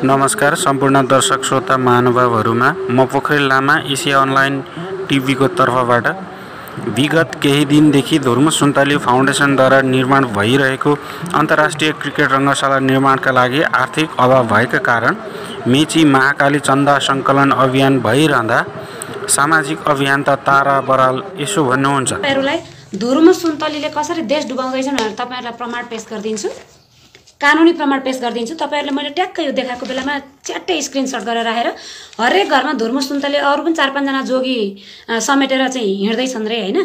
नमस्कार सम्पूर्ण दर्शक श्रोता महानुभावहरुमा म पोखरेल लामा एसिया अनलाइन टिभीको तर्फबाट विगत केही दिनदेखि धुर्म सुन्तली फाउन्डेसनद्वारा निर्माण भइरहेको अन्तर्राष्ट्रिय क्रिकेट रङ्गशाला निर्माणका लागि आर्थिक अभाव भएका कारण मेची महाकाली चन्दा सङ्कलन अभियान भइरहँदा सामाजिक अभियन्ता तारा बराल यसो भन्नुहुन्छ। तपाईहरुलाई धुर्म सुन्तलीले कसरी देश डुबाउँदैछन् भनेर तपाईहरुलाई प्रमाण पेश गर्दिन्छु, कानुनी प्रमाण पेश गर्दिन्छु। तपाईहरुले मैले ट्याक्क यो देखाएको बेलामा च्याट्टै स्क्रिनशट गरेर राखेर हरेक घरमा धुर्म सुन्तली अरु पनि 4-5 जना जोगी समेटेर चाहिँ हिँड्दै छन् रे हैन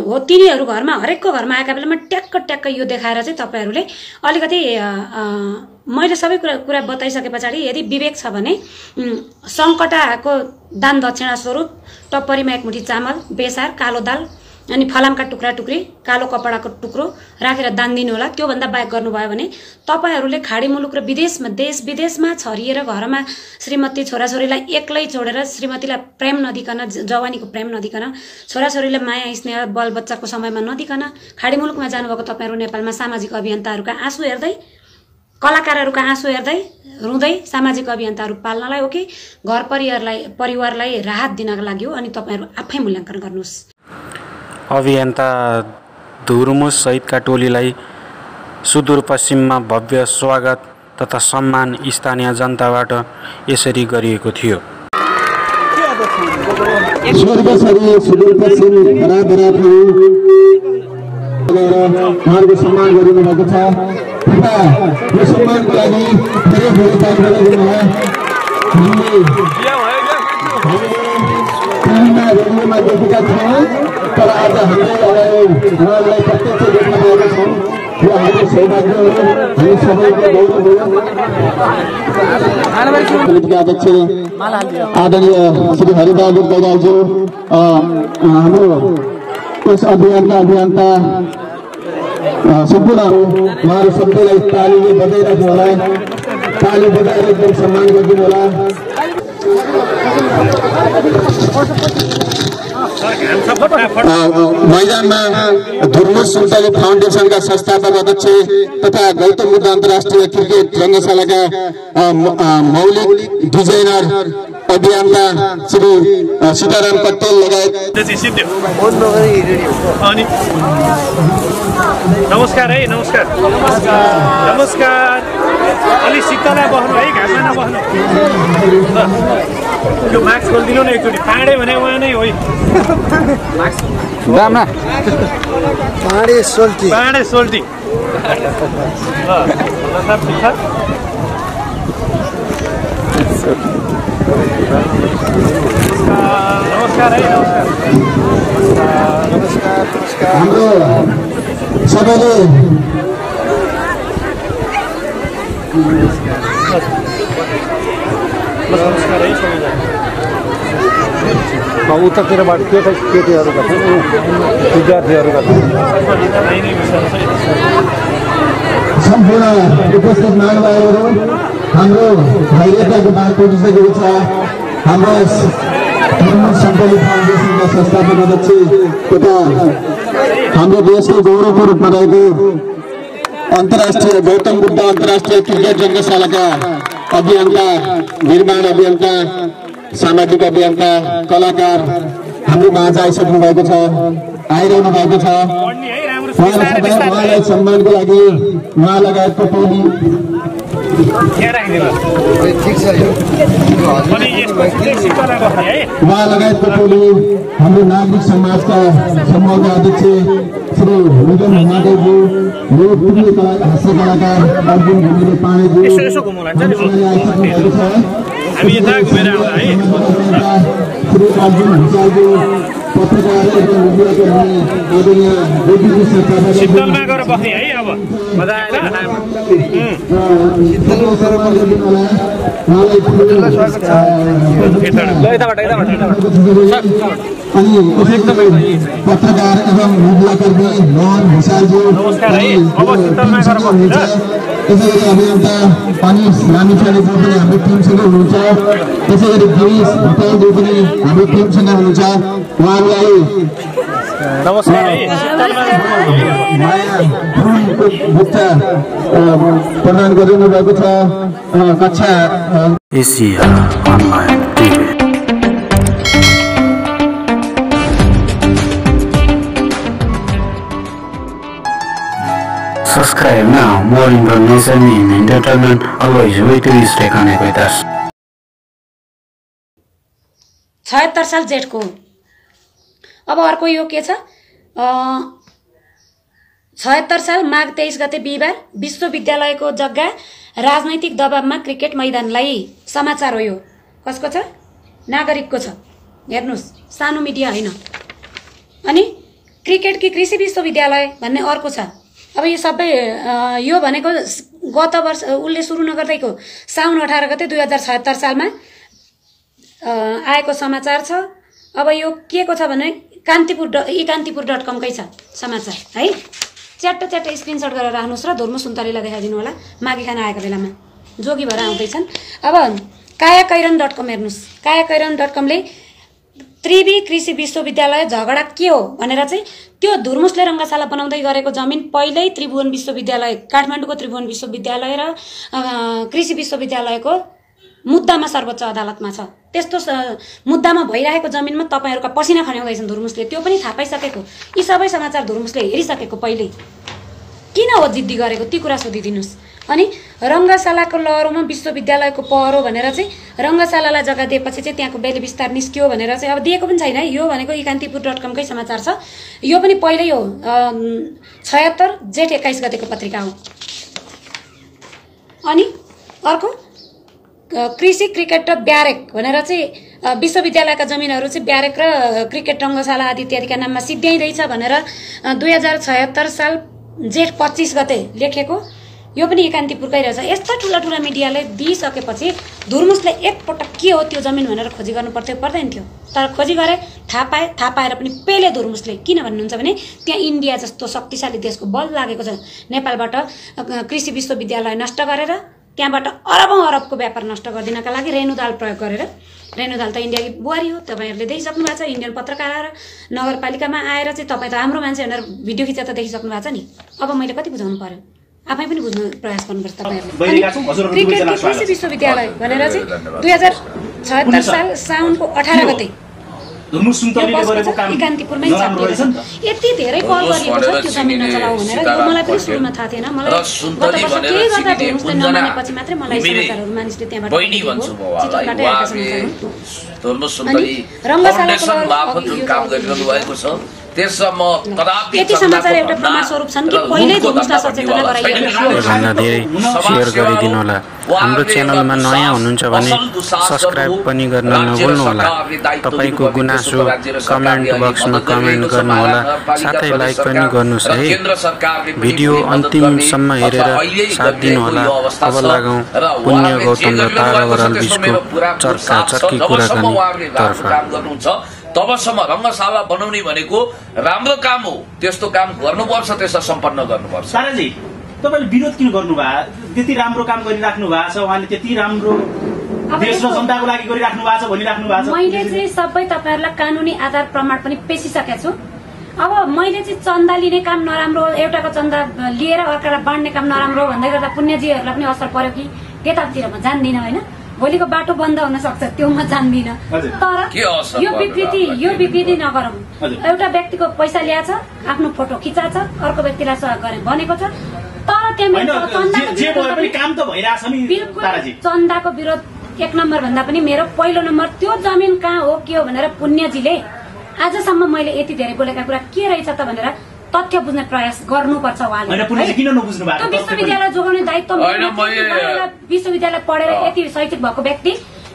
हो। तिनीहरु घरमा हरेकको घरमा आएका बेलामा ट्याक्क यो देखाएर चाहिँ तपाईहरुले अलिकति मैले सबै कुरा बताइसके पछाडी यदि विवेक छ भने संकटाको दान दक्षिणा स्वरूप टप्परीमा एक मुठी चामल, बेसार, कालो दाल अनि फलामका टुक्रा टुक्री, कालो कपडाको टुक्रो राखेर दान दिनु होला। त्यो भन्दा बाहेक गर्नुभयो भने तपाईहरुले खाडी मुलुक र विदेशमा देश विदेशमा छरिएर घरमा श्रीमती छोराछोरीलाई एक्लै छोडेर श्रीमतीलाई प्रेम नदिकन, जवानीको प्रेम नदिकन, छोराछोरीले माया स्नेह बल बच्चाको समयमा नदिकन खाडी मुलुकमा जानुभएको तपाईहरु नेपालमा सामाजिक अभियन्ताहरुका आँसु हेर्दै, कलाकारहरुका आँसु हेर्दै रुँदै सामाजिक अभियन्ताहरु पाल्नलाई हो कि घर परिवारलाई राहत दिनका लागि हो। अनि तपाईहरु आफै मूल्याङ्कन गर्नुस्। अभियन्ता धुर्मुस सहितका टोलीलाई सुदूरपश्चिममा भव्य स्वागत तथा सम्मान स्थानीय जनताबाट यसरी गरिएको थियो। सम्मान गरिनुभएको छ। यो सम्मानको लागि धेरै काम गरिदिनु भयो। रेडियोमा देखेका छौँ तर आज उहाँलाई प्रत्यक्ष देख्न पाएका छौँ। यो हाम्रो सौभाग्य हो, हामी सबैको गौरव हो। समितिका अध्यक्ष आदरणीय श्री हरिबहादुर दैलालज्यू, हाम्रो यस अभियन्ता सम्पूर्णहरू उहाँहरू सबैलाई तालीले बजाइराख्नु होला। ताली बजाएर एकदम सम्मान गरिदिनु होला। मैदानमा धुर्मुस सुन्तली फाउन्डेसनका संस्थापक अध्यक्ष तथा गौतम बुद्ध अन्तर्राष्ट्रिय क्रिकेट रङ्गशालाका मौलिक डिजाइनर अभियन्ता श्री सीताराम पटेल लगायत नमस्कार है। नमस्कार नमस्कार। अलि शीतललाई बस्नु है, घाँसमा नबस्नु। यो मास्क खोलिदिनु न एकचोटि। पाँडे भने उहाँ नै हो। पाँडे सोल्टी नमस्कार है। नमस्कार। हाम्रो सबैले उतातिरबाट केटीहरूका विद्यार्थीहरूका सम्पूर्ण उपस्थित महानुभावहरू, हाम्रो धैर्यताको बात पुगिसकेको छ। हाम्रो धुर्मुस सुन्तली फाउन्डेसनका संस्थापक अध्यक्ष तथा हाम्रो देशको गौरवको रूपमा रहेको अन्तर्राष्ट्रिय गौतम बुद्ध अन्तर्राष्ट्रिय क्रिकेट रङ्गशालाका अभियन्ता, निर्माण अभियन्ता, सामाजिक अभियन्ता, कलाकार हाम्रो माझ आइसक्नु भएको छ, आइरहनु भएको छ। उहाँलाई सम्मानको लागि उहाँ लगायतको टोली हाम्रो नागरिक समाजका समूहका अध्यक्ष श्री रुदन महादेवज्यू, यो प्रिय हास्य कलाकार अर्जुन घुमिरे पाण्डेज्यू आइसक्नुभएको छ। श्री अर्जुन हिसालज्यू, पत्रकार एवं मिडियाको आदरणीय बोधीजी सरकार शीतलमा गएर बस्ने है। अब मजा आयो। पत्रकार एवं मीडियाकर्मी मोहन हिसालज्यू नमस्कार है। अब शीतलमा गएर बस्ने। त्यसैगरी अभियन्ता अनिस लामिछानेज्यू पनि हाम्रो टिमसँगै हुनुहुन्छ। त्यसैगरी गिरीश भुटालज्यू पनि हाम्रो टिमसँग हुनुहुन्छ। उहाँहरूलाई नमस्कार है माया फुलको बुट्टा प्रदान गरिनु भएको छ कक्षा Asia online TV. Subscribe now. More information in entertainment always wait to stay connected with us. 76 साल जेठको। अब अर्को यो के छ 76 साल माघ 23 गते बिहीबार विश्वविद्यालयको जग्गा राजनैतिक दबावमा क्रिकेट मैदानलाई। समाचार हो यो। कसको छ? नागरिकको छ। हेर्नुस्, सानो मिडिया हैन। अनि क्रिकेट कि कृषि विश्वविद्यालय भन्ने अर्को छ। अब यो सबै यो भनेको गत वर्ष उले सुरु नगर्दैको साउन 18 गते 2076 सालमा आएको समाचार छ। अब यो के को छ भने कान्तिपुर.com कै छ समाचार है। च्याट्ट स्क्रिनशट गरेर राख्नुस् र धुर्म सुन्तलीलाई देखाइदिनु होला। माघी खाना आएको बेलामा जोगी भएर आउँदैछन्। अब कायाकैरन.com हेर्नुस्। कायाकैरन.com ले त्रिवी कृषि विश्वविद्यालय झगडा के हो भनेर चाहिँ त्यो धुर्मुसले रंगशाला बनाउँदै गरेको जमिन पहिल्यै त्रिभुवन विश्वविद्यालय काठमाडौँको त्रिभुवन विश्वविद्यालय र कृषि विश्वविद्यालयको मुद्दामा सर्वोच्च अदालतमा छ। त्यस्तो मुद्दामा भइरहेको जमिनमा तपाईहरुका पसिना खन्याउँदैछन् धुर्मुसले। त्यो पनि थाहा पाइसकेको। यी सबै समाचार धुर्मुसले हेरिसकेको पहिले। किन हो जिद्दी गरेको ती कुरा सोधिदिनुस्। अनि रंगशालाको लहरोमा विश्वविद्यालयको पहरो भनेर चाहिँ रंगशालालाई जग्गा दिएपछि चाहिँ त्यहाँको बेली विस्तार निस्कियो भनेर चाहिँ अब दिएको पनि छैन है। यो भनेको कान्तिपुर.com कै समाचार छ। यो पनि पहिल्यै हो 76 जेठ 21 गतेको पत्रिका हो। अनि अर्को कृषि क्रिकेट र ब्यारेक भनेर चाहिँ विश्वविद्यालयका जमिनहरू चाहिँ ब्यारेक र क्रिकेट रंगशाला आदि इत्यादिका नाममा सिद्ध्याइदैछ भनेर 2076 साल जेठ 25 गते लेखेको। यो पनि कान्तिपुरकै रहेछ। यस्ता ठुला मिडियाले दिइसकेपछि धुर्मुसले एकपटक के हो त्यो जमिन भनेर खोजी गर्नु पर्दैन थियो। तर खोजी गरे, थाहा पाएर पनि पेले धुर्मुसले। किन भन्नुहुन्छ भने त्यहाँ इन्डिया जस्तो शक्तिशाली देशको बल लागेको छ। नेपालबाट कृषि विश्वविद्यालय नष्ट गरेर त्यहाँबाट अरबौं व्यापार नष्ट गर्दिनका लागि रेणुदाल प्रयोग गरेर। रेणुदाल त इन्डियाकी बुहारी हो। तपाईहरुले देखिसक्नु भएको छ। इन्डियन पत्रकार नगरपालिकामा आएर चाहिँ तपाई त हाम्रो मान्छे भनेर भिडियो खिचेर त देखिसक्नु भएको छ नि। अब मैले कति बुझाउनु पर्यो? आफै पनि बुझ्न प्रयास गर्नुपर्छ तपाईहरुले। क्रिकेट कृषि विश्वविद्यालय भनेर चाहिँ 2076 साल साउनको 18 गते धुर्मुस सुन्तलीले गरेको काम कान्तिपुरमै छापिएको छ। यति धेरै कल गरिएको छ त्यो जमिन नचलाऊ भनेर। यो मलाई पनि सुरुमा थाहा थिएन। मलाई गत वर्ष के गर्दा धुर्मुसले नमानेपछि मात्रै मलाई समाचारहरु मानिसले त्यहाँबाट चितवनबाट आएका समाचार धुर्मुस सुन्तली फाउन्डेसन मार्फत जुन काम गरिरहनु भएको छ त्यसमा म कदापि यति समाचार एउटा प्रमाण स्वरूप छन् कि पहिल्यै धुर्मुसलाई सचेतना गराइएको छ। भन्दा धेरै सेयर गरिदिनु होला। हाम्रो च्यानलमा नयाँ हुनुहुन्छ भने सब्स्क्राइब पनि गर्न नभुल्नु होला। तपाईको गुनासो कमेन्ट बक्समा कमेन्ट गर्नु होला। साथै लाइक पनि गर्नुस् है। भिडियो अन्तिमसम्म हेरेर साथ दिनु होला। अब लागौं पुण्य गौतम र तारा बराल बीचको चर्की कुराकानी तर्फ। तबसम्म रंगशाला बनाउने भनेको राम्रो काम हो। त्यस्तो काम गर्नुपर्छ, त्यसलाई सम्पन्न गर्नुपर्छ। साराजी तपाईले विरोध किन गर्नुभयो? त्यति राम्रो काम गरिराख्नु भएको छ। उहाँले त्यति राम्रो देश र जनताको लागि गरिराख्नु भएको छ भनिराख्नु भएको छ। मैले चाहिँ सबै तपाईहरुलाई कानुनी आधार प्रमाण पनि पेशिसकेको छु। अब मैले चाहिँ चन्दा लिने काम नराम्रो, एउटाको चन्दा लिएर अर्कालाई बाँड्ने काम नराम्रो भन्दै गर्दा पुण्यजीहरुलाई पनि असर पर्यो कि त्यतातिर म जान्दिन हैन। भोलिको बाटो बन्द हुन सक्छ, त्यो म जान्दिन। तर यो विकृति नगरौं। एउटा व्यक्तिको पैसा ल्याछ, आफ्नो फोटो खिचाछ, अर्को व्यक्तिलाई सहयोग गरे भनेको छ। तर चन्दाको विरोध 1 नम्बर भन्दा पनि मेरो पहिलो नम्बर त्यो जमिन कहाँ हो के हो भनेर पुण्यजीले आजसम्म मैले यति धेरै बोलेका कुरा के रहेछ त भनेर तथ्य बुझ्ने प्रयास गर्नुपर्छ। उहाँले किन नबुझ्नु भएको? विश्वविद्यालय जोगाउने दायित्व विश्वविद्यालय पढेर यति शैक्षिक भएको व्यक्ति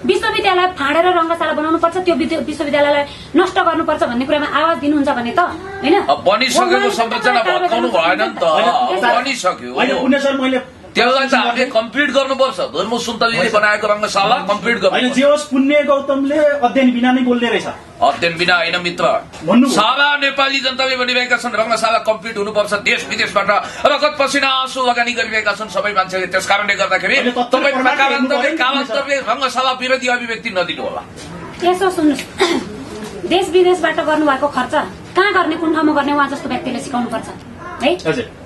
विश्वविद्यालय फाडेर रंगशाला बनाउनु पर्छ, त्यो विश्वविद्यालयलाई नष्ट गर्नुपर्छ भन्ने कुरामा आवाज दिनुहुन्छ भने त हैन। बनिसकेको संरचना भत्काउनु भएन नि त। बनिसक्यो मैले त्यसलाई त हामीले कम्प्लिट गर्नुपर्छ। धुर्मुस सुन्तलीले बनाएको रंगशाला कम्प्लिट गर्नु। हैन, जे होस् पुण्य गौतमले अध्ययन बिना नै बोल्दै रहेछ। अध्ययन बिना हैन मित्र। सारा नेपाली जनताले भनिरहेका छन् रंगशाला कम्प्लिट हुनुपर्छ। देश विदेशबाट रगत पसिना आँसु लगानी गरिरहेका छन् सबै मान्छेले। त्यसकारणले गर्दाखेरि तपाईँ कालान्तरले रंगशाला विरोधी अभिव्यक्ति नदिनु होला। यसो सुन्नुस्, देश विदेशबाट गर्नुभएको खर्च कहाँ गर्ने कुन ठाउँमा गर्ने उहाँ जस्तो व्यक्तिले सिकाउनु पर्छ है,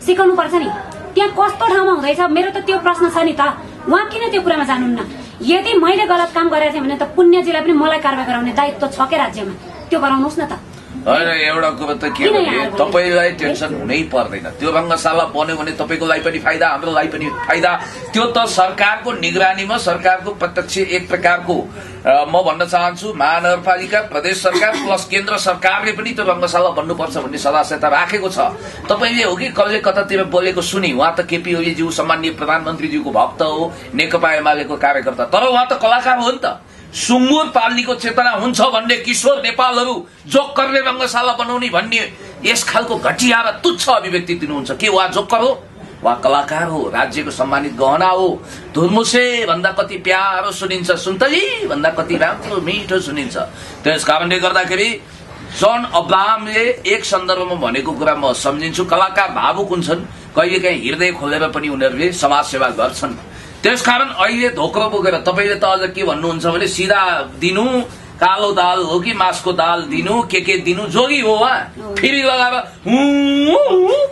सिकाउनु पर्छ नि। त्यहाँ कस्तो ठाउँमा हुँदैछ मेरो त त्यो प्रश्न छ नि त। उहाँ किन त्यो कुरामा जानुहुन्न? यदि मैले गलत काम गरेको थिएँ भने त पुण्यजीलाई पनि मलाई कारवाही गराउने दायित्व छ के राज्यमा, त्यो गराउनुहोस् न त। होइन, एउटा कुरो त के भने तपाईँलाई टेन्सन हुनै पर्दैन। त्यो रङ्गशाला बन्यो भने तपाईँको लागि पनि फाइदा, हाम्रो लागि पनि फाइदा। त्यो त सरकारको निगरानीमा, सरकारको प्रत्यक्ष एक प्रकारको म भन्न चाहन्छु महानगरपालिका, प्रदेश सरकार प्लस केन्द्र सरकारले पनि त्यो रङ्गशाला बन्नुपर्छ भन्ने सदास्यता राखेको छ। तपाईँले हो कि कसले कतातिर बोलेको सुनि, उहाँ त केपी ओलीज्यू सम्माननीय प्रधानमन्त्रीज्यूको भक्त हो, नेकपा एमालेको कार्यकर्ता, तर उहाँ त कलाकार हो नि त। सुँगुर पाल्नेको चेतना हुन्छ भन्ने किशोर नेपालहरू जोक्करले रङ्गशाला बनाउने भन्ने यस खालको घटिया र तुच्छ अभिव्यक्ति दिनुहुन्छ। के उहाँ जोक्कर हो? उहाँ कलाकार हो, राज्यको सम्मानित गहना हो। धुर्मुसे भन्दा कति प्यारो सुनिन्छ, सुन्तली भन्दा कति राम्रो मिठो सुनिन्छ। त्यस कारणले गर्दाखेरि जन अब्राहमले एक सन्दर्भमा भनेको कुरा म सम्झिन्छु, कलाकार भावुक हुन्छन्, कहिलेकाहीँ हृदय खोलेर पनि उनीहरूले समाज सेवा गर्छन्। त्यसकारण अहिले धोक्रो बोकेर तपाईँले त अझ के भन्नुहुन्छ भने सिधा दिनु, कालो दाल हो कि मासको दाल दिनु, के दिनु, जोगी हो उहाँ। फेरि लगाएर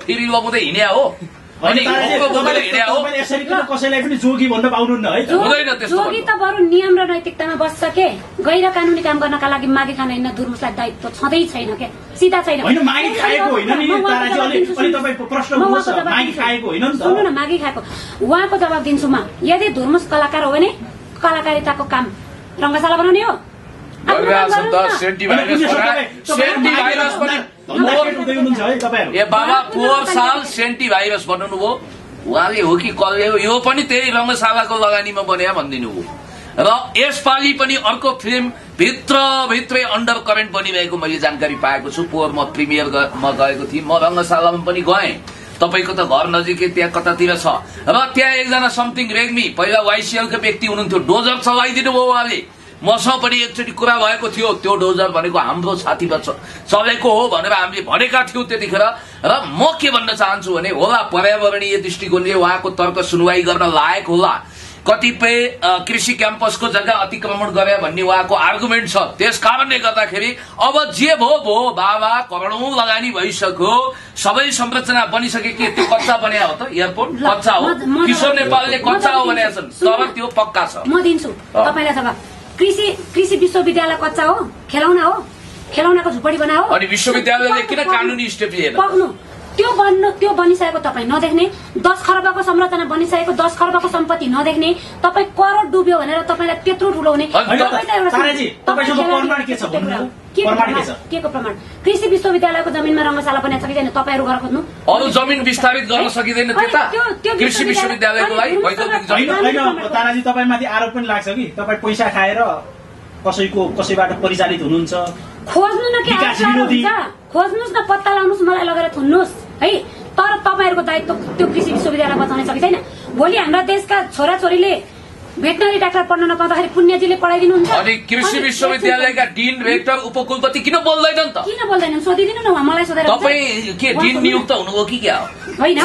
फेरि लगाउँदै हिँड्या हो, अनि कसैलाई पनि जोगी भन्न पाउनुहुन्न है। जोगी त बरु नियम र नैतिकतामा बस्छ के, गैर कानुनी काम गर्नका लागि मागी खान हिँड्न धुर्मुसलाई दायित्व छँदै छैन के, सिधा छैन। मागी खाएको होइन नि ताराजी, अलि तपाईको प्रश्न बुझ्नुहोस्, मागी खाएको होइन नि त। सुन्नु न, मागी खाएको उहाँको जवाब दिन्छु म। यदि धुर्मुस कलाकार हो भने कलाकारिताको काम रङ्गशाला बनाउने हो। बाबा पोहोर साल सेन्टी भाइरस बनाउनु भयो उहाँले हो कि कसले हो, यो पनि त्यही रङ्गशालाको लगानीमा बन्या भनिदिनु हो। र यसपालि पनि अर्को फिल्म भित्रभित्रै अन्डर करेन्ट बनिरहेको मैले जानकारी पाएको छु। पोहोर म प्रिमियरमा गएको थिएँ, म रङ्गशालामा पनि गएँ। तपाईँको त घर नजिकै त्यहाँ कतातिर छ, र त्यहाँ एकजना समथिङ रेग्मी पहिला वाइसिएलको व्यक्ति हुनुहुन्थ्यो, डोजर चलाइदिनु भयो उहाँले। मसँग पनि एकचोटि कुरा भएको थियो, त्यो डोजर भनेको हाम्रो छातीमा चलेको हो भनेर हामीले भनेका थियौँ त्यतिखेर। र म के भन्न चाहन्छु भने होला पर्यावरणीय दृष्टिकोणले उहाँको तर्क सुनवाई गर्न लायक होला, कतिपय कृषि क्याम्पसको जग्गा अतिक्रमण गरे भन्ने उहाँको आर्गुमेन्ट छ। त्यस कारणले गर्दाखेरि अब जे भो बाबा करोडौं लगानी भइसक्यो, सबै संरचना बनिसके के त्यो कच्चा बन्या हो त? एयरपोर्ट कच्चा हो, किशोर नेपालले कच्चा हो भनेका छन्, तर त्यो पक्का छ। म दिन्छु तपाईलाई जवाब। कृषि विश्वविद्यालय कच्चा हो, खेलौना हो, खेलौनाको झुपडी बनाओ। अनि विश्वविद्यालयले किन कानुनी स्टेप लिएन? त्यो बनिसकेको तपाईँ नदेख्ने, 10 खरबको संरचना बनिसकेको, 10 खरबको सम्पत्ति नदेख्ने, तपाईँ करोड डुब्यो भनेर तपाईँलाई त्यत्रो ठुलो हुने। के को प्रमाण? कृषि विश्वविद्यालयको जमिनमा रङ्गशाला बनेको छ कि छैन तपाईँहरू गएर खोज्नु। अरू जमिन विस्तारित गर्न सकिँदैन त्यता कृषि विश्वविद्यालयको लागि? ताराजी तपाईँमाथि आरोप पनि लाग्छ कि तपाईँ पैसा खाएर कसैबाट परिचालित हुनुहुन्छ। खोज्नु न, के खोज्नुहोस् न, पत्ता लगाउनुहोस्, मलाई लगेर थुन्नुहोस् है। तर तपाईँहरूको दायित्व त्यो कृषि विश्वविद्यालय बचाउने छ कि छैन? भोलि हाम्रा देशका छोराछोरीले भेटनरी डाक्टर पढ्न नपाउँदाखेरि पुण्यजीले पढाइदिनुहुन्छ। अनि कृषि विश्वविद्यालयका डिन, रेक्टर, उपकुलपति किन बोल्दैनन् त? किन बोल्दैनन् सोधिदिनु न, मलाई सोधेर। तपाईँ के डिन नियुक्त हुनुभयो कि क्या हो? होइन,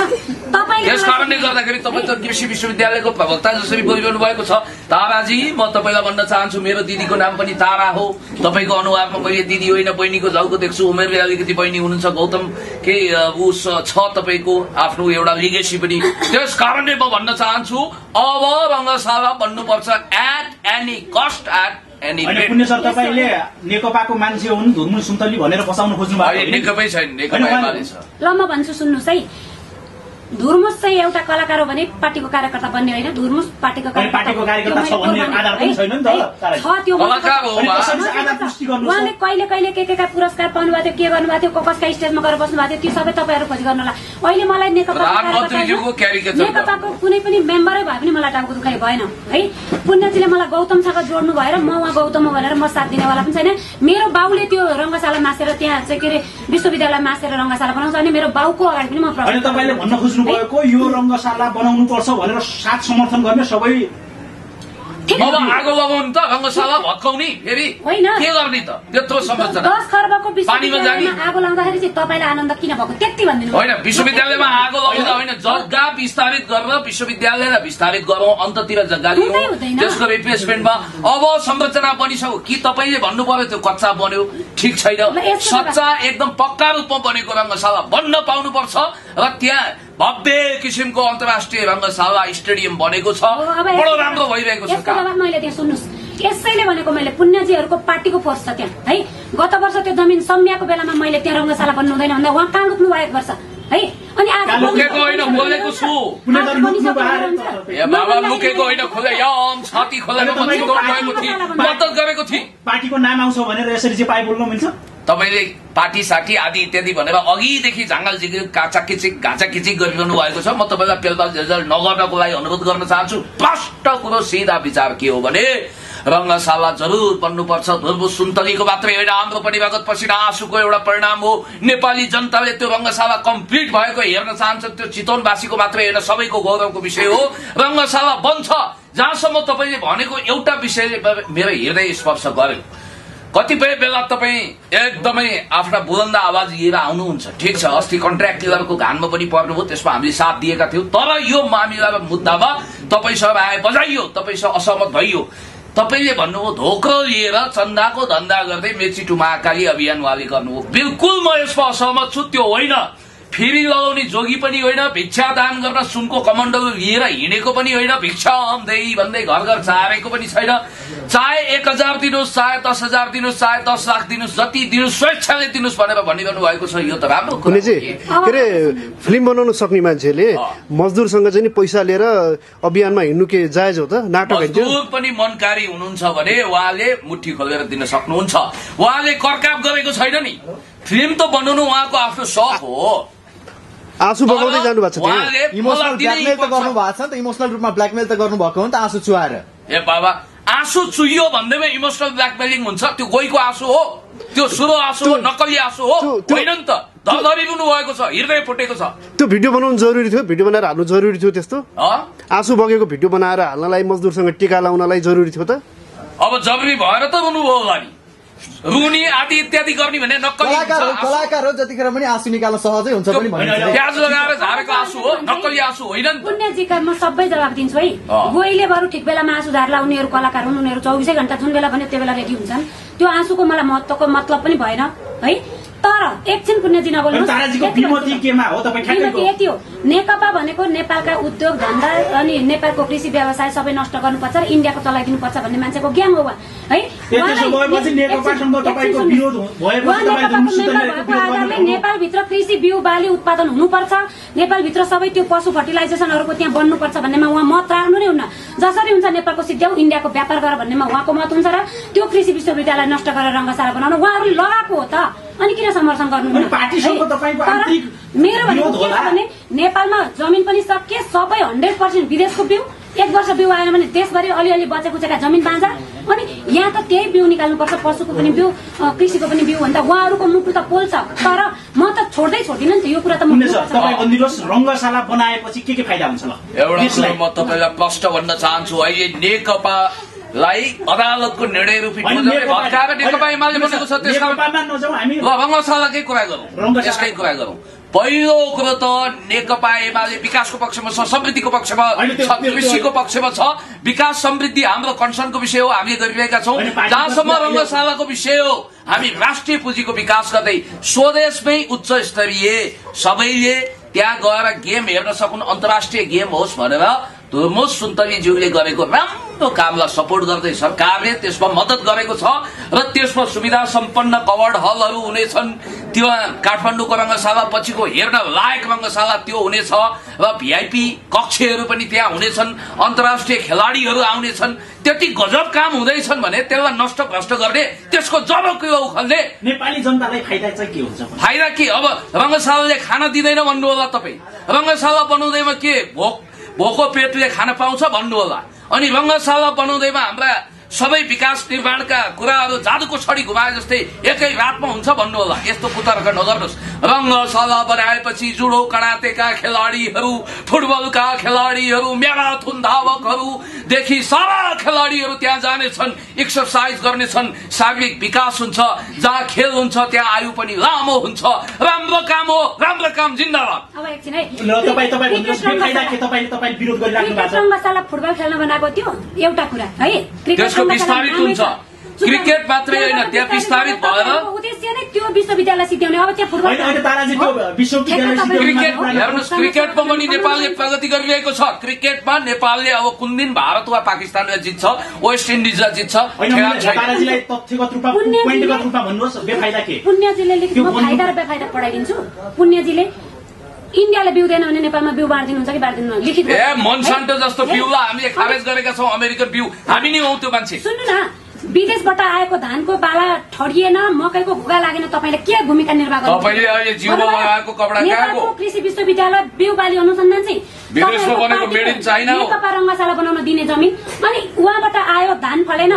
तपाईँ यस कारणले गर्दाखेरि तपाईँ त कृषि विश्वविद्यालयको प्रवक्ता जसरी बोलिरहनु भएको छ। ताराजी, म तपाईँलाई भन्न चाहन्छु, मेरो दिदीको नाम पनि तारा हो। तपाईँको अनुहारमा मैले दिदी होइन बहिनीको झल्को देख्छु। उमेरले अलिकति बहिनी हुनुहुन्छ, गौतम के उस छ तपाईँको आफ्नो एउटा लिगेसी पनि। त्यस कारणले म भन्न चाहन्छु अब रङ्गशाला बन्नुपर्छ at any cost, at any rate. Punya sir, तपाईँले नेकपाको मान्छे हुन्, धुर्मुस सुन्तली भनेर बसाउन खोज्नु भएको? नेकपै छैन, नेकपा एमाले छ। ल म भन्छु सुन्नुहोस् है, धुर्मुस चाहिँ एउटा कलाकार हो भने पार्टीको कार्यकर्ता बन्ने होइन। धुर्मुस पार्टीको कार्यकर्ता छ भन्ने आधार पनि छैन नि त। उहाँले कहिले कहिले के पुरस्कार पाउनुभएको थियो, के गर्नुभएको थियो, कसका स्टेजमा गएर बस्नु भएको थियो, त्यो सबै तपाईँहरू खोजी गर्नु होला। अहिले मलाई नेकपाको कुनै पनि मेम्बरै भए पनि मलाई टाउको दुखाइ भएन है। पुण्यजीले मलाई गौतमसँग जोड्नु भएर म उहाँ गौतम हो भनेर म साथ दिनेवाला पनि छैन। मेरो बाउले त्यो रङ्गशाला मासेर त्यहाँ चाहिँ के अरे विश्वविद्यालय मासेर रङ्गशाला बनाउँछ अनि मेरो बाउको अगाडि पनि म भएको यो रङ्गशाला बनाउनु पर्छ भनेर साथ समर्थन गर्ने सबै अब आगो लगाउनु त रङ्गशाला भत्काउने फेरि के गर्ने त त्यत्रो संरचना 10 खर्बको पानीमा जाने आगो लगाउँदाखेरि चाहिँ तपाईलाई आनन्द किन भएको त्यति भन्दिनु होइन विश्वविद्यालयमा आगो लगाउँदा होइन जग्गा विस्तारित गरेर विश्वविद्यालयलाई विस्तारित गरौँ अन्ततिर जग्गा लियौँ त्यसको रिप्लेसमेन्टमा अब संरचना बनिसक्यो कि तपाईँले भन्नु पर्यो त्यो कच्चा बन्यो ठिक छैन सच्चा एकदम पक्का रूपमा बनेको रङ्गशाला बन्न पाउनुपर्छ र त्यहाँ भव्य किसिमको अन्तर्राष्ट्रिय रङ्गशाला स्टेडियम बनेको छ बडो राम्रो भइरहेको छ मैले त्यहाँ सुन्नुहोस् यसैले भनेको मैले पुण्यजीहरूको पार्टीको पोस्ट छ त्यहाँ है गत वर्ष त्यो जमिन सम्याएको बेलामा मैले त्यहाँ रङ्गशाला बन्नु हुँदैन भन्दा उहाँ कहाँ लुक्नु भएको वर्ष है अनि लुकेको होइन बोलेको छु बाबा लुकेको होइन खुले छाती खोलेर मद्दत गरेको थिएँ पार्टीको नाम आउँछ भनेर यसरी चाहिँ पाइ बोल्नु मिल्छ तपाईँले पार्टी साटी आदि इत्यादि भनेर अघिदेखि झाङ्गाल झिकिक घाँचा खिचिक गरिरहनु भएको छ म तपाईँलाई पेलपाल झेलझाल नगर्नको लागि अनुरोध गर्न चाहन्छु स्पष्ट कुरो सिधा विचार के हो भने रङ्गशाला जरुर बन्नुपर्छ ध्रुव सुन्तलीको मात्रै होइन हाम्रो परिवारगत पसिना आँसुको एउटा परिणाम हो नेपाली जनताले त्यो रङ्गशाला कम्प्लिट भएको हेर्न चाहन्छ त्यो चितवनवासीको मात्रै होइन सबैको गौरवको विषय हो रङ्गशाला बन्छ जहाँसम्म तपाईँले भनेको एउटा विषयले मेरो हृदय स्पर्श गर्यो कतिपय बेला तपाईँ एकदमै आफ्ना बुलन्द आवाज लिएर आउनुहुन्छ ठिक छ अस्ति कन्ट्र्याक्ट किलरको घानमा पनि पर्नुभयो त्यसमा हामीले साथ दिएका थियौँ तर यो मामिला र मुद्दामा तपाईँसँग आए बजाइयो तपाईँसँग असहमत भइयो तपाईँले भन्नुभयो धोक्रो लिएर चन्दाको धन्दा गर्दै मेची टु महाकाली अभियानवाली गर्नुभयो बिल्कुल म यसमा असहमत छु त्यो होइन फेरि लगाउने जोगी पनि होइन भिक्षा दान गर्न सुनको कमण्डल लिएर हिँडेको पनि होइन भिक्षा आउँदै भन्दै घर घर चारेको पनि छैन चाहे 1000 दिनुहोस् चाहे 10,000 दिनुहोस् चाहे 10 लाख दिनुहोस् जति दिनुहोस् स्वेच्छाले दिनुहोस् भनेर भनिरहनु भएको छ यो त राम्रो के अरे फिल्म बनाउन सक्ने मान्छेले मजदुरसँग चाहिँ पैसा लिएर अभियानमा हिँड्नु के जायज हो त नाटक मजदुर पनि मनकारी हुनुहुन्छ भने उहाँले मुठी खोलेर दिन सक्नुहुन्छ उहाँले करकाप गरेको छैन नि फिल्म त बनाउनु उहाँको आफ्नो शौक हो आँसु बगाउँदै जानु भएको छ इमोसनल ब्ल्याकमेल त गर्नु भएको छ नि त इमोसनल रूपमा ब्ल्याकमेल त गर्नु भएको हो नि त आँसु चुहाएर ए बाबा आँसु चुहियो भन्दैमा इमोसनल ब्ल्याकमेलिङ हुन्छ त्यो गइको आँसु हो त्यो सुरो आँसु हो नक्कली आँसु हो होइन नि त धरिरहनु भएको छ हृदय फुटेको छ त्यो भिडियो बनाउनु जरुरी थियो भिडियो बनाएर हाल्नु जरुरी थियो त्यस्तो आँसु बगेको भिडियो बनाएर हाल्नलाई मजदुरसँग टिका लाउनलाई जरुरी थियो त अब जरुरी भएर त हुनुभयो होला नि रुनी आदि इत्यादि गर्ने भने नक्कली कलाकार हो जतिखेर पनि आँसु निकाल्न सहजै हुन्छ पनि प्याज लगाएर झारेको आँसु हो नक्कली आँसु होइन पुण्यजीका म सबै जवाब दिन्छु है गोइले बरु ठिक बेलामा आँसु झार्ला उनीहरू कलाकार हुन् उनीहरू 24 घण्टा जुन बेला पनि त्यो बेला रेडी हुन्छन् त्यो आँसुको मलाई महत्त्वको मतलब पनि भएन है तर एकछिन पुण्यजी नबोल्नु यति हो नेकपा भनेको नेपालका उद्योग धन्दा अनि नेपालको कृषि व्यवसाय सबै नष्ट गर्नुपर्छ र इन्डियाको चलाइदिनु पर्छ भन्ने मान्छेको ज्ञान हो है नेपालभित्र कृषि बिउ बाली उत्पादन हुनुपर्छ नेपालभित्र सबै त्यो पशु फर्टिलाइजेसनहरूको त्यहाँ बन्नुपर्छ भन्नेमा उहाँ मत राख्नु नै हुन्न जसरी हुन्छ नेपालको सिद्ध्याउ इन्डियाको व्यापार गर भन्नेमा उहाँको मत हुन्छ र त्यो कृषि विश्वविद्यालय नष्ट गरेर रङ्गशाला बनाउनु उहाँहरूले लगाएको हो त अनि किन समर्थन गर्नु मेरो भनेको के छ भने नेपालमा जमिन पनि सकिए सबै 100% विदेशको बिउ 1 वर्ष बिउ आएन भने देशभरि अलिअलि बचेकुचेका जमिन बाँझा अनि यहाँ त त्यही बिउ निकाल्नुपर्छ पशुको पनि बिउ कृषिको पनि बिउ भन्दा उहाँहरूको मुटु त पोल्छ तर म त छोड्दिनँ नि त यो कुरा त रङ्गशाला बनाएपछि के फाइदा हुन्छ ल एउटा म तपाईँलाई प्रश्न भन्न चाहन्छु अहिले नेकपा लाई अदालतको निर्णय रूपी भत्काएर नेकपा एमाले बनेको छ रङ्गशालाकै कुरा गरौँ यसकै कुरा गरौँ पहिलो कुरो त नेकपा एमाले विकासको पक्षमा छ समृद्धिको पक्षमा छ कृषिको पक्षमा छ विकास समृद्धि हाम्रो कन्सर्नको विषय हो हामीले गरिरहेका छौँ जहाँसम्म रङ्गशालाको विषय हो हामी राष्ट्रिय पुँजीको विकास गर्दै स्वदेशमै उच्च स्तरीय सबैले त्यहाँ गएर गेम हेर्न सकुन् अन्तर्राष्ट्रिय गेम होस् भनेर धुर्मुस सुन्तलीज्यूले गरेको राम्रो कामलाई सपोर्ट गर्दै सरकारले त्यसमा मद्दत गरेको छ र त्यसमा सुविधा सम्पन्न कवर्ड हलहरू हुनेछन् त्यो काठमाडौँको रङ्गशाला पछिको हेर्न लायक रङ्गशाला त्यो हुनेछ र भिआइपी कक्षहरू पनि त्यहाँ हुनेछन् अन्तर्राष्ट्रिय खेलाडीहरू आउनेछन् त्यति गजब काम हुँदैछन् भने त्यसलाई नष्ट भ्रष्ट गर्ने त्यसको जब के उखाल्ने नेपाली जनतालाई फाइदा चाहिँ के हुन्छ फाइदा के अब रङ्गशालाले खाना दिँदैन भन्नु होला तपाईँ रङ्गशाला बनाउँदैमा के भोको पेटले खान पाउँछ भन्नु होला अनि रङ्गशाला बनाउँदैमा हाम्रा सबै विकास निर्माणका कुराहरू जादुको छडी घुमाए जस्तै एकै रातमा हुन्छ भन्नु होला। यस्तो कुतर्क नगर्नुहोस्। रङ्गशाला बनाएपछि जुडो करातेका खेलाडीहरू, फुटबलका खेलाडीहरू, म्याराथन धावकहरूदेखि सारा खेलाडीहरू त्यहाँ जानेछन्, एक्सरसाइज गर्नेछन्, शारीरिक विकास हुन्छ। जहाँ खेल हुन्छ त्यहाँ आयु पनि लामो हुन्छ। राम्रो काम हो, राम्रो काम जिन्दाबाद। अब एकछिन है, तपाईले विरोध गरिराख्नु भएको छ। रङ्गशाला फुटबल खेल्न बनाएको थियो एउटा कुरा है, त्यसको विस्तारित हुन्छ। क्रिकेट मात्रै होइन, त्यहाँ विस्तारित भएर उद्देश्य नै त्यो विश्वविद्यालय सिद्ध्याउने। अब त्यहाँ फुटबल क्रिकेटमा पनि नेपालले प्रगति गरिरहेको छ। क्रिकेटमा नेपालले अब कुन दिन भारत वा पाकिस्तानलाई जित्छ, वेस्ट इन्डिजलाई जित्छ, पुण्यजीले लेखेको म फाइदा र बेफाइदा पढाइदिन्छु। पुण्यजीले इन्डियाले बिउदैन भने नेपालमा बिउ बाँडिदिनुहुन्छ कि बाँडिदिनु लिखित मोन्सान्टो जस्तो बिउला हामीले खारेज गरेका छौँ। अमेरिकन बिउ हामी नै हौ त्यो मान्छे। सुन्नु न, विदेशबाट आएको धानको बाला ठडिएन, मकैको भुगा लागेन, तपाईले के भूमिका निर्वाह गर्नु? तपाईले अहिले जिउमा लगाएको कपडा कहाँको? कृषि विश्वविद्यालय बिउ बाली अनुसन्धान चाहिँ विदेशमा बनेको मेड इन चाइना हो। नेकपा रङ्गशाला बनाउन दिने जमिन, अनि उहाँबाट आयो धान फलेन,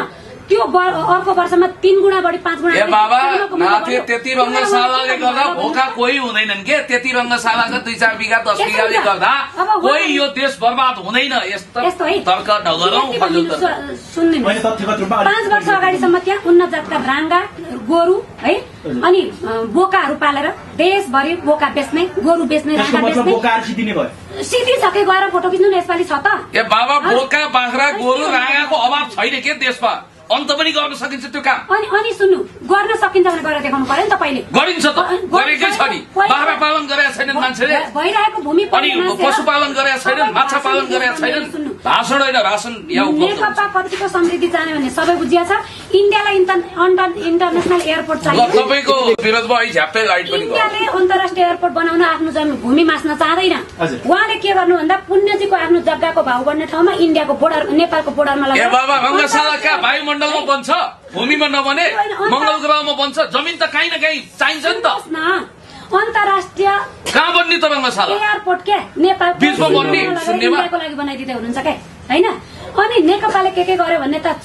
त्यो अर्को वर्षमा 3 गुणा बढी 5 गुणा। ए बाबा नाथे, त्यति रङ्गशालाले गर्दा भोका कोही हुँदैनन् के? त्यति रङ्गशालाका 2-4 बिघा 10 बिघाले गर्दा कोही यो देश बर्बाद हुँदैन। यस्तो तर्क नगरौँ। सुन्दिनु, 5 वर्ष अगाडिसम्म त्यहाँ उन्नत जातका राङ्गा, गोरु है, अनि बोकाहरू पालेर देशभरि बोका बेच्ने, गोरु बेच्ने, राङ्गा बेच्ने सिधिसके गएर फोटो खिच्नु न। यसपालि छ त ए बाबा, बोका बाख्रा गोरु राङ्गाको अभाव छैन के देशमा? अन्त पनि गर्न सकिन्छ त्यो काम। अनि सुन्नु, गर्न सकिन्छ भने गरेर देखाउनु पर्यो नि तपाईले। गरिन्छ त, गरेकै छ नि। बाख्रा पालन गरेका छैनन् मान्छेले, भइरहेको भूमि अनि पशुपालन गरेका छैनन्, माछा पालन गरेका छैनन्। भाषण होइन, रासन यहाँ उपलब्ध। नेकपा कतिको समृद्धि चाहने भन्ने सबै बुझिया छ। इन्डियालाई इन्टरनेसनल एयरपोर्ट चाहियो। तपाईको विरोधमा अहिले झ्याप्पै गाइड पनि गर्छ। इन्डियाले अन्तर्राष्ट्रिय एयरपोर्ट बनाउन आफ्नो जमिन भूमि मास्न चाहदैन। उहाँले के गर्नु भन्दा पुण्यजीको आफ्नो जग्गाको भाउ बढ्ने ठाउँमा इन्डियाको बोर्डर, नेपालको बोर्डरमा लगाएर। ए बाबा, रङ्गशालाका वायुमण्डलमा बन्छ, भूमिमा नबने मंगल ग्रहमा बन्छ। जमिन त कहीँ न कहीँ चाहिन्छ नि त। अन्तर्राष्ट्रिय कहाँ बन्ने त रङ्गशाला? एयरपोर्ट के नेपाल बीचमा बन्ने शून्यमा को लागि बनाइदिँदै हुनुहुन्छ के हैन? अनि नेकपाले के गर्यो भन्ने त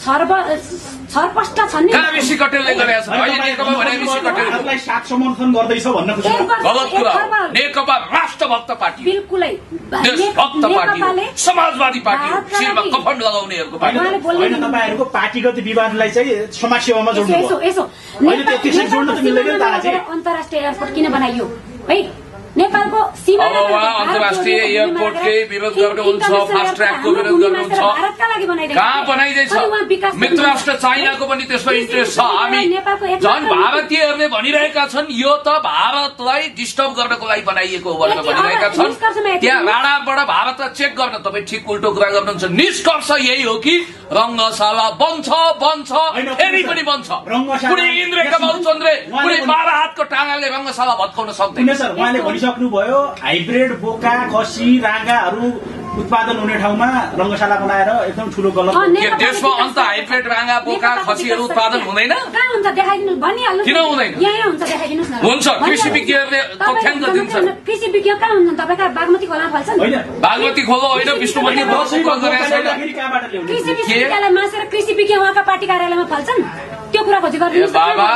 छरपष्ट छन् नि। ऋषि कटेलले गरेको छ। अहिले नेकपा भने ऋषि कटेललाई साथ समर्थन गर्दैछ भन्न खोजेको गलत कुरा। नेकपा राष्ट्रभक्त पार्टी, बिल्कुलै देशभक्त पार्टी हो, समाजवादी पार्टी हो, शिरमा कफन लगाउनेहरूको पार्टी होइन। तपाईहरुको पार्टीगत विवादलाई चाहिँ समाजसेवामा जोड्नु भयो। यसो अहिले त्यसरी जोड्न त मिल्दैन तारा चाहिँ। अन्तर्राष्ट्रिय एयरपोर्ट किन बनाइयो है? नेपालको सीमा अन्तर्राष्ट्रिय एयरपोर्टकै विरोध गर्नुहुन्छ, फास्ट ट्र्याकको विरोध गर्नुहुन्छ। कहाँ बनाइँदैछ? मित्र राष्ट्र चाइनाको पनि त्यसमा इन्ट्रेस्ट छ। हामी झन् भारतीयहरूले भनिरहेका छन् यो त भारतलाई डिस्टर्ब गर्नको लागि बनाइएको हो भनेर भनिरहेका छन्। त्यहाँ राडारबाट भारतलाई चेक गर्न। तपाईँ ठिक उल्टो कुरा गर्नुहुन्छ। निष्कर्ष यही हो कि रङ्गशाला बन्छ, फेरि पनि बन्छ। कुनै इन्द्र कमल चन्द्रे, कुनै 12 हातको टाँगाले रङ्गशाला भत्काउन सक्दैन। सक्नुभयो। हाइब्रिड बोका, खसी, राँगाहरू उत्पादन हुने ठाउँमा रङ्गशाला बनाएर एकदम ठुलो गलत। देशमा अन्त हाइब्रिड राँगा, बोका, खसीहरू उत्पादन हुँदैन? कहाँ हुन्छ देखाइदिनु भनिहाल्नु। किन हुँदैन? यहाँ हुन्छ देखाइदिनुस् न। हुन्छ, कृषि विज्ञहरूले तथ्याङ्क दिन्छन्। कृषि विज्ञ कहाँ हुन्छन्? तपाईका बागमती खोला फल्छन्? बागमती खोला होइन, विष्णुमती कृषि विश्वविद्यालय मासेर कृषि विज्ञ उहाँका पार्टी कार्यालयमा फल्छन्। त्यो कुरा खोजी गर्नु बाबा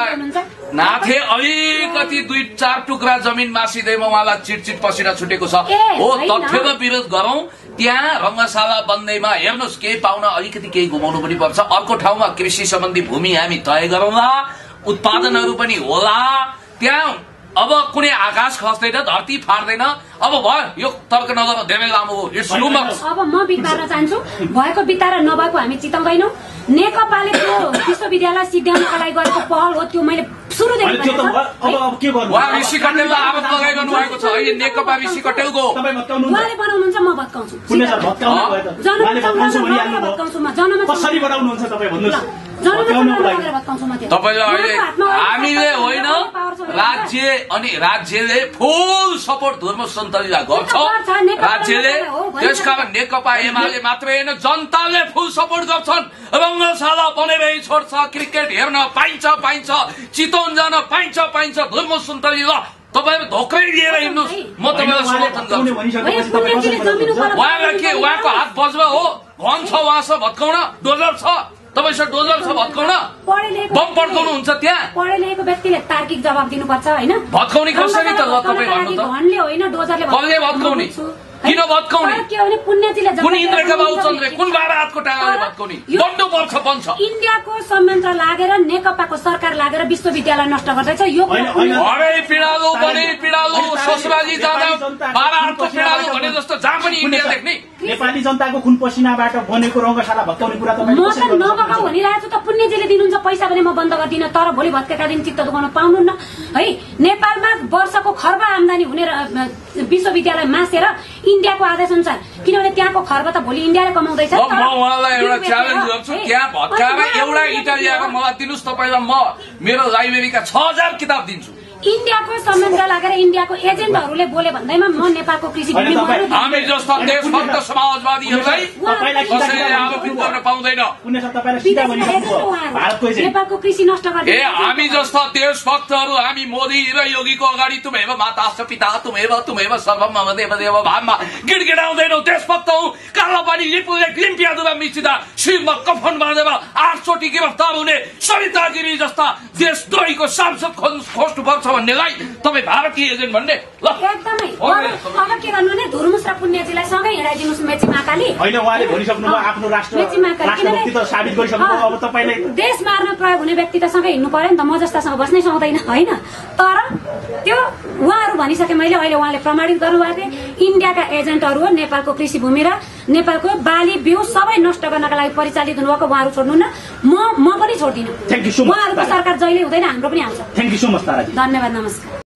नाथे। अलिकति 2-4 टुक्रा जमिन मासिँदैमा उहाँलाई चिटचिट पसिना छुटेको छ हो। तथ्यमा विरोध गरौं। त्यहाँ रङ्गशाला बन्दैमा हेर्नुहोस्, केही पाउन अलिकति केही घुमाउनु पनि पर्छ। अर्को ठाउँमा कृषि सम्बन्धी भूमि हामी तय गरौँला, उत्पादनहरू पनि होला। त्यहाँ अब कुनै आकाश खस्दैन, धरती फाट्दैन। अब भयो, यो तर्क नगर धेरै लामो हो। अब म बितार्न चाहन्छु। भएको बिताएर नभएको हामी चिताउँदैनौँ। नेकपाले त्यो विश्वविद्यालय सिद्ध्याउनका लागि गरेको पहल हो, त्यो मैले सुरुदेखि ऋषि कटेललाई आरोप लगाइरहनु भएको छ। अहिले नेकपा ऋषि कटेलको उहाँले बनाउनुहुन्छ, म भत्काउँछु। तपाईँलाई अहिले हामीले होइन, राज्य अनि राज्यले फुल सपोर्ट धर्म सन्तलीलाई गर्छ। राज्यले त्यसकारण नेकपा एमाले मात्रै होइन, जनताले फुल सपोर्ट गर्छन्। रङ्गशाला बनेरै छोड्छ, क्रिकेट हेर्न पाइन्छ, चितवन जान पाइन्छ। धर्म सन्तली ल तपाईहरु धोक्रै लिएर हिँड्नुस्, म तपाईलाई समर्थन गर्छु। उहाँलाई के उहाँको हात बज्र हो? भन छ उहाँसँग भत्काउन, डोजर छ। तपाईसँग डोजर छ भत्काउन बम पड्काउनुहुन्छ त्यहाँ पढे लेखेको व्यक्तिले तार्किक जवाब दिनुपर्छ होइन भत्काउने कसरी त ल तपाईँ भन्नु त घनले होइन डोजरले कसले भत्काउने किन भत्काउने के भने पुण्यजीले कुन इन्द्रका बाबुचन्द्रले कुन बाह्र हातको टाँगाले भत्काउने बन्नु पर्छ बन्छ इन्डियाको संयन्त्र लागेर नेकपाको सरकार लागेर विश्वविद्यालय नष्ट गर्दैछ यो अरे पिडालु बने पिडालु ससुराली जाँदा बाह्र हातको पिडालु भने जस्तो जहाँ पनि इन्डिया देख्ने नेपाली जनताको खुन पसिनाबाट बनेको रङ्गशाला भत्काउने कुरा म त नभगाउ भनिरहेको छु त पुण्यजीले दिनुहुन्छ पैसा भने म बन्द गर्दिनँ तर भोलि भत्केका दिन चित्त दुखाउन पाउनुहुन्न है नेपालमा वर्षको खर्ब आमदानी हुने विश्वविद्यालय मासेर इन्डियाको आदेश अनुसार किनभने त्यहाँको खर्ब त भोलि इन्डियाले कमाउँदैछ म उहाँलाई एउटा च्यालेन्ज गर्छु त्यहाँ भत्काएर एउटा इँटा ल्याएर मलाई दिनुहोस् तपाईँलाई म मेरो लाइब्रेरीका 6000 किताब दिन्छु इन्डियाको संयन्त्र लागेर इन्डियाको एजेन्टहरूले बोले भन्दैमा म नेपालको कृषि हामी जस्ता देशभक्त समाजवादीहरूलाई कसैले आरोपित गर्न पाउँदैन नेपालको कृषि नष्ट गर्ने ए हामी जस्ता देशभक्तहरू हामी मोदी र योगीको अगाडि तुमेव माताश्च पिता तुमेव सर्वम मम देवदेव भावमा गिडगिडाउँदैनौ देशभक्त हौ कालो पानी लिपुले लिम्पियादुमा मिचिँदा शिरमा कफन बाँधेर 8 चोटि गिरफ्तार हुने सरिता गिरी जस्ता देशद्रोहीको सांसद खोज्नुपर्छ भन्नेलाई तपाईँ भारतीय एजेन्ट भन्ने ल एकदमै अब के गर्नु भने धुर्मुस र पुण्यजीलाई सँगै हिँडाइदिनुहोस् मेची महाकाली होइन उहाँले भनिसक्नु भयो आफ्नो राष्ट्रभक्ति त साबित गरिसक्नु अब तपाईले देश मार्न प्रयोग हुने व्यक्ति त सँगै हिँड्नु पर्यो नि त म जस्तासँग बस्नै सक्दैन होइन तर त्यो उहाँहरू भनिसके मैले अहिले उहाँले प्रमाणित गर्नुभएको थिए इन्डियाका एजेन्टहरू हो नेपालको कृषि भूमि र नेपालको बाली बिउ सबै नष्ट गर्नका लागि परिचालित हुनुभएको उहाँहरू छोड्नुहुन्न म पनि छोड्दिनँ उहाँहरूको सरकार जहिले हुँदैन हाम्रो पनि आउँछ thank you so much Taraji धन्यवाद नमस्कार